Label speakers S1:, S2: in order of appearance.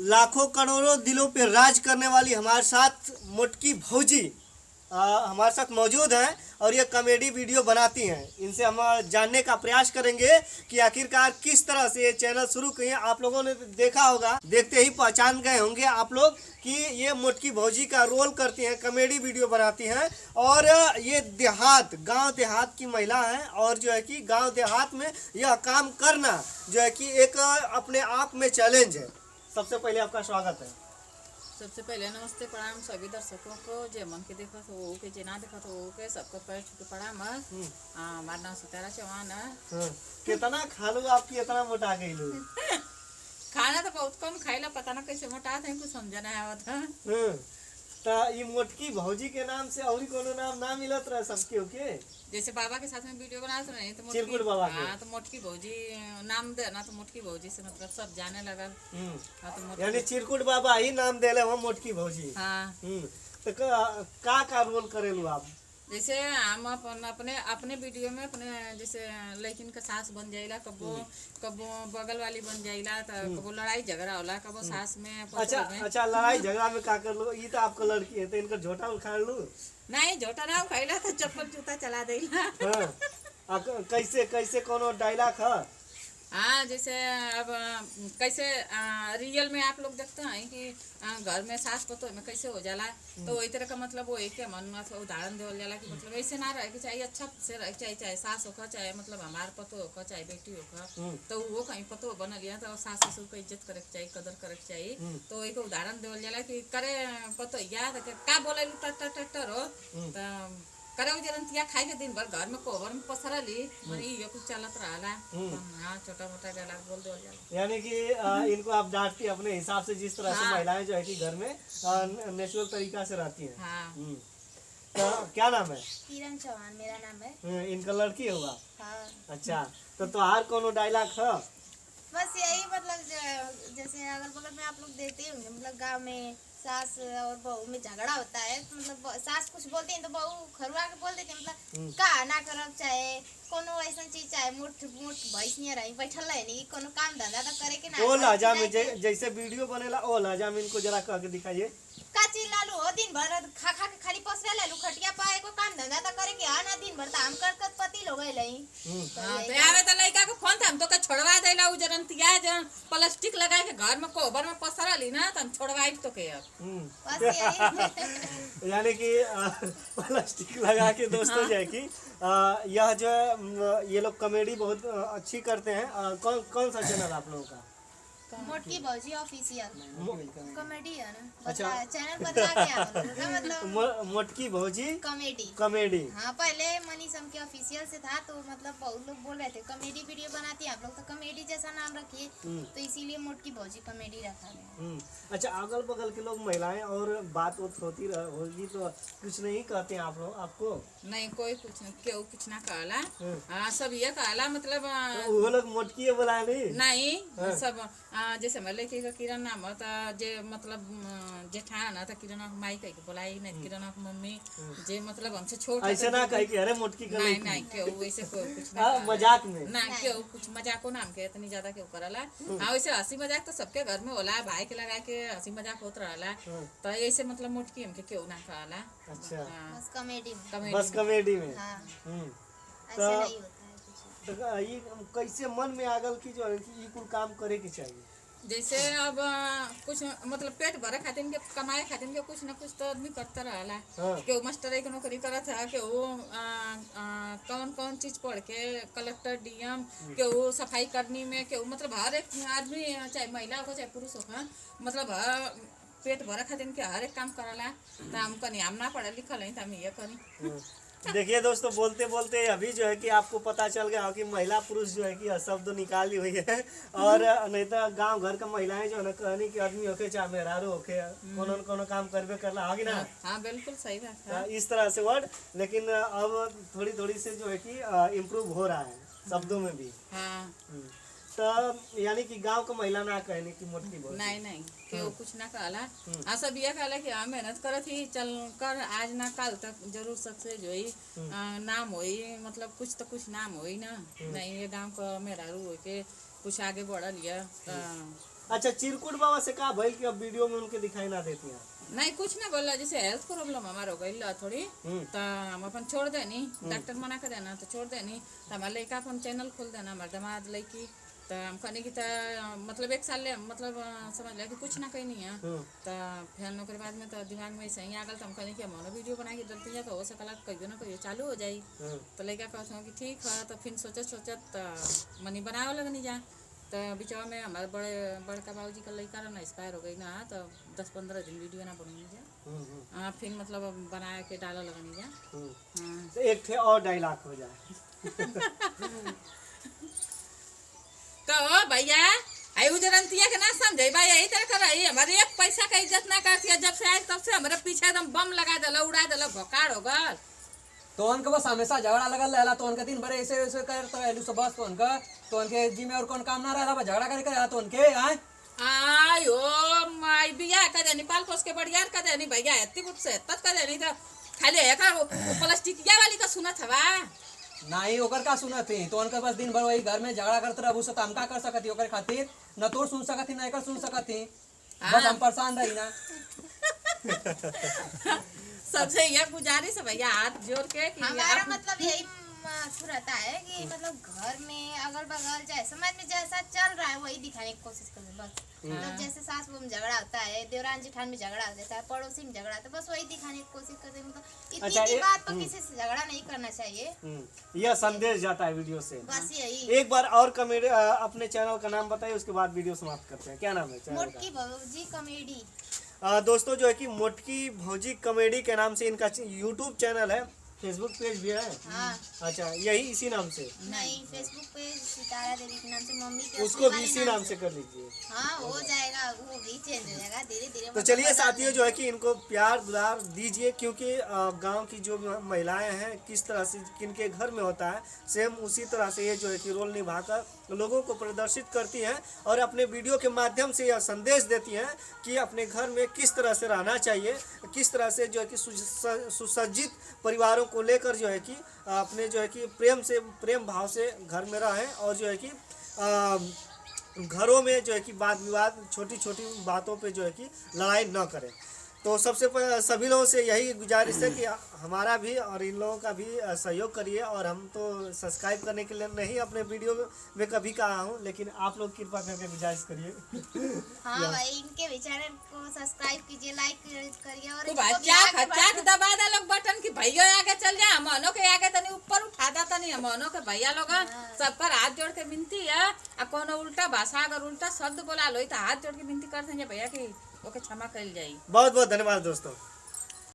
S1: लाखों करोड़ों दिलों पे राज करने वाली हमारे साथ मोटकी भौजी हमारे साथ मौजूद हैं और ये कॉमेडी वीडियो बनाती हैं। इनसे हम जानने का प्रयास करेंगे कि आखिरकार किस तरह से ये चैनल शुरू किए। आप लोगों ने देखा होगा, देखते ही पहचान गए होंगे आप लोग कि ये मोटकी भौजी का रोल करती हैं, कॉमेडी वीडियो बनाती हैं। और ये गांव देहात की महिला हैं और जो है कि गांव देहात में यह काम करना जो है कि एक अपने आप में चैलेंज है। सबसे पहले आपका स्वागत है।
S2: सबसे पहले नमस्ते प्रणाम सभी दर्शकों को, जे मन के देखा तो वो के, जे ना देखा तो वो के, सबको पैर छू के प्रणाम। हमारा नाम सितारा चौहान है।
S1: कितना खा लो आपकी इतना मोटा गई लो?
S2: खाना तो बहुत कम खाइला, पता ना कैसे मोटा थे, कुछ समझ नहीं आवत।
S1: तो ये मोटकी भौजी के नाम से और कोनो नाम ना मिलत रहा सबके ओके?
S2: जैसे बाबा के साथ में वीडियो बनाते रहे तो
S1: चिरकुट बाबा के।
S2: हाँ, तो मोटकी भौजी नाम दे ना, तो मोटकी भौजी से मतलब सब जाने लगल। हाँ, तो
S1: यानी चिरकुट बाबा ही नाम देले वो मोटकी भौजी।
S2: हाँ।
S1: तो का रोल करेलू आप?
S2: जैसे हम अपने वीडियो में अपने जैसे लड़किन का सास बन जाइला, कबो कबो बगल वाली बन जाइला, तो कबो लड़ाई झगड़ा होला, कबो सास में
S1: अच्छा लड़ाई झगड़ा में का कर लो? ये तो आपको लड़की है तो इनका झोटा उखाड़ लू?
S2: नहीं, झोटा ना उखाइला तो चप्पल जूता चला देला।
S1: कैसे कैसे कोनो डायलॉग है?
S2: हाँ, जैसे अब कैसे रियल में आप लोग देखते हैं कि घर में सास पतो में कैसे हो जाला, तो वही तरह का मतलब वो एक मन में उदाहरण देवल जाला कि मतलब ऐसे ना रहे के चाहिए, अच्छा से रहे चाहिए, चाहे सास होकर चाहे मतलब हमार पतो होकर चाहे बेटी होकर, तो वो कहीं पतो बन लिया तो सास ससुर को इज्जत करे के चाहिए, कदर करे के चाहिए। तो एक उदाहरण देवल जाला कि करे पतो याद का बोले टर हो करे जरंतिया खाई के दिन भर घर में कोवर में पसरली मरी ये कुछ चलत रहा। हाँ, छोटा मोटा डायलॉग बोल दो जाला।
S1: यानी कि इनको आप डांटती अपने हिसाब से, जिस तरह से महिलाएं जो है कि घर में नेचुरल तरीका से रहती हैं।
S2: हाँ।
S1: तो क्या नाम है?
S3: किरण चौहान मेरा नाम है।
S1: इनका लड़की होगा?
S3: हाँ।
S1: अच्छा, तो तुम्हार कोनो डायलॉग है?
S3: बस यही मतलब जैसे अगल बगल में आप लोग देखते ही होंगे, मतलब गांव में सास और बहू में झगड़ा होता है, तो मतलब सास कुछ बोलती है तो बहू खरुआ के बोल देती है, मतलब का ना करब चाहे कोनो ऐसा चीज चाहे मुठ मुठ भैंस नहीं रही बैठल है नहीं, कोनो काम धंधा तो करे के ना।
S1: ओ लहजा में जैसे वीडियो बनेला ओ लहजा में इनको जरा कह के दिखाइए।
S3: काची लालू हो दिन भर खा खा के खाली पसरे लालू खटिया पाए को काम धंधा तो करे के ना, दिन भर तो हम कर पति लोग है लई।
S2: हां, तो आवे तो लइका के फोन हम तो के छोड़वा देला, उ जरंतिया जन प्लास्टिक लगा के घर में कोबर में पसरली ना, त हम छोड़वाई तो के अब
S3: बस यही।
S1: यानी कि प्लास्टिक लगा के दोस्तों जो है कि यह जो है ये लोग कॉमेडी बहुत अच्छी करते हैं। कौन सा चैनल आप लोगों का?
S3: मोटकी भौजी ऑफिशियल कॉमेडी है ना।
S1: अच्छा,
S3: चैनल बदला क्या मतलब
S1: मोटकी भौजी
S3: कॉमेडी। हाँ, पहले मनीषम के ऑफिशियल से था, तो मतलब बहुत लोग बोल रहे थे कॉमेडी वीडियो बनाती है आप लोग, तो कॉमेडी जैसा नाम रखिए, तो इसीलिए मोटकी भौजी कॉमेडी रखा गया।
S1: अच्छा, अगल बगल के लोग महिलाएं और बात होती होगी तो कुछ नहीं कहते हैं आप लोग? आपको नहीं,
S2: कोई कुछ नहीं, केहू कुछ ना कहला। हाँ, सब ये कहला मतलब
S1: वो लोग मोटकी बुलाए
S2: नहीं सब जैसे हमारे लड़के का किरण नाम है, जे मतलब जेठान है तो किरण माई कह के बुलाई, नहीं किरण मम्मी, जे मतलब हमसे छोटा
S1: ऐसे ना कह के अरे मोटकी कर
S2: नहीं नहीं क्यों वैसे कोई कुछ
S1: ना मजाक में
S2: ना क्यों कुछ मजाको नाम के इतनी ज्यादा क्यों करला। हाँ, वैसे हंसी मजाक तो सबके घर में होला, भाई के लगा के हंसी मजाक होत रहला, तो ऐसे मतलब मोटकी हमके क्यों ना कहला।
S3: अच्छा, बस
S1: कॉमेडी में।
S3: हाँ,
S1: तो
S3: ऐसे नहीं होता है
S1: ये कैसे मन में आगल की जो है कि ये कुल काम करे के चाहिए?
S2: जैसे अब कुछ मतलब पेट भरे खातिर के कमाए खातिर के कुछ ना कुछ तो आदमी करता रहला। के मास्टर की नौकरी करत है, के वो कौन कौन चीज पढ़ के कलेक्टर डीएम, के वो सफाई करनी में, के मतलब हर एक आदमी चाहे महिला हो चाहे पुरुष हो मतलब पेट भरे खातिर के हर एक काम करला। तो हम कहीं हम ना पढ़े लिखल है तो हम ये करी।
S1: देखिए दोस्तों, बोलते बोलते अभी जो है कि आपको पता चल गया हो कि महिला पुरुष जो है कि शब्द निकाली हुई है। और नहीं तो गांव घर का महिलाएं जो है ना कहनी कि आदमी होके चाहे मेहरारू होके कोनो काम करबे करला होगी ना।
S2: हाँ, बिल्कुल सही बात है।
S1: इस तरह से वर्ड, लेकिन अब थोड़ी थोड़ी से जो है कि इम्प्रूव हो रहा है शब्दों में भी।
S2: हाँ,
S1: तो यानी कि गांव का महिला ना कहने की मोटकी बोल
S2: नहीं केहू कुछ ना कहला। हाँ, सब ये कहला कि हाँ मेहनत करत ही चल कर, आज ना कल तक जरूर सक्सेस होई, नाम होई, मतलब कुछ तो कुछ नाम होई ना। नहीं, ये गांव का मेहरारू हो के कुछ आगे बढ़ लिया।
S1: अच्छा, चिरकुट बाबा से कहा भइल कि अब वीडियो में उनके दिखाई ना देती हैं?
S2: नहीं कुछ ना बोला, जैसे हेल्थ प्रॉब्लम हमार हो गई थोड़ी, तो हम अपन छोड़ देनी, डॉक्टर मना कर देना तो छोड़ देनी, तो हमारे लड़का अपन चैनल खोल देना, हमारे दामाद लड़की, तो हम कहने की तो मतलब 1 साल ले मतलब समझ लिया कि कुछ ना कहीं नहीं है, तो फिर नौकरी बाद में तो दिमाग में सही आ गल, तो हम कहने की हम वीडियो बना के डलती है तो हो सकला कहियो ना कहियो चालू हो जाई। तो लड़का कहते कि ठीक है, तो फिर सोचत मनी बनावे लगनी जा, तो बिचवा में हमारे बड़का बाबूजी का लड़का ना एक्सपायर हो गई ना, तो 10-15 दिन वीडियो ना बनी जा, फिर मतलब बना के डाला लगनी जा।
S1: तो एक थे और डायलॉग हो जाए।
S2: कहो भैया आई उजरंतिया के ना समझे भाई, यही तरह कर रही हमारे 1 पैसा का इज्जत ना करती है, जब से आए तब से हमारे पीछे एकदम बम लगा दिला, उड़ा दिला, भोकाड़ हो गल।
S4: तो उनके बस हमेशा झगड़ा लगल रहला, तो उनके दिन भर ऐसे ऐसे करते रहलू सब बस, तो उनके जी में और कौन काम ना रहला, बस झगड़ा करके रहला तो उनके आए
S2: आयो माई बिया कर देनी, पाल पोस के बढ़िया कर देनी भैया, इतनी कुछ से तत कर देनी, तो खाली है का प्लास्टिकिया वाली का सुनत हवा
S4: नहीं ओकर का सुनत थी, तो उनके बस दिन भर वही घर में झगड़ा करते रहू, से हम का कर सकती ओकर खातिर, न तोर सुन सकती न एकर सुन सकती, बस हम परेशान रही ना।
S2: सबसे यह गुजारिश है भैया हाथ जोड़ के कि
S3: हमारा मतलब यही रहता है कि मतलब घर में अगल बगल चाहे समाज में जैसा चल रहा है वही दिखाने की कोशिश करें बस। मतलब जैसे सास बहू में झगड़ा होता है, देवरान जेठान में झगड़ा होता है, पड़ोसी में झगड़ा होता है, बस वही दिखाने की कोशिश करते हैं। मतलब इतनी
S1: अच्छा,
S3: की बात पर किसी से झगड़ा नहीं करना चाहिए,
S1: यह संदेश जाता है वीडियो से।
S3: बस यही।
S1: एक बार और कमेडी अपने चैनल का नाम बताइए, उसके बाद वीडियो समाप्त करते हैं। क्या नाम है चैनल
S3: मोटकी भौजी कॉमेडी।
S1: दोस्तों जो है कि मोटकी भौजी कॉमेडी के नाम से इनका यूट्यूब चैनल है, फेसबुक पेज भी है।
S3: हाँ।
S1: अच्छा, यही इसी नाम से?
S3: नहीं, फेसबुक पेज सितारा देवी के नाम से, मम्मी के
S1: उसको भी इसी नाम से कर लीजिए।
S3: हाँ हो जाएगा, वो भी चेंज हो जाएगा धीरे धीरे।
S1: तो चलिए साथियों जो है कि इनको प्यार दुलार दीजिए, क्योंकि गांव की जो महिलाएं हैं किस तरह से किनके घर में होता है, सेम उसी तरह से ये जो है कि रोल निभाकर लोगों को प्रदर्शित करती हैं और अपने वीडियो के माध्यम से यह संदेश देती हैं कि अपने घर में किस तरह से रहना चाहिए, किस तरह से जो है कि सुसज्जित परिवारों को लेकर जो है कि अपने जो है कि प्रेम भाव से घर में रहें, और जो है कि घरों में जो है कि वाद विवाद छोटी छोटी बातों पे जो है कि लड़ाई न करें। तो सबसे सभी लोगों से यही गुजारिश है कि हमारा भी और इन लोगों का भी सहयोग करिए, और हम तो सब्सक्राइब करने के लिए नहीं अपने वीडियो में कभी कहा हूँ, लेकिन आप लोग कृपा करके गुजारिश करिए।
S3: हाँ भाई, इनके भी चैनल को सब्सक्राइब कीजिए, लाइक करिए, और
S2: तो
S3: इसको भी
S2: चाक
S3: आगे
S2: चाक दबा दे लोग बटन की भैया आगे चल जाए, मनो के आगे तनी ऊपर उठा दा तनी, मनो के भैया लोग सबका हाथ जोड़ के विनती है, आ कोनो उल्टा भाषा अगर उल्टा शब्द बोला लो तो हाथ जोड़ के विनती करते हैं भैया कि ओके क्षमा कर जाई।
S1: बहुत बहुत धन्यवाद दोस्तों।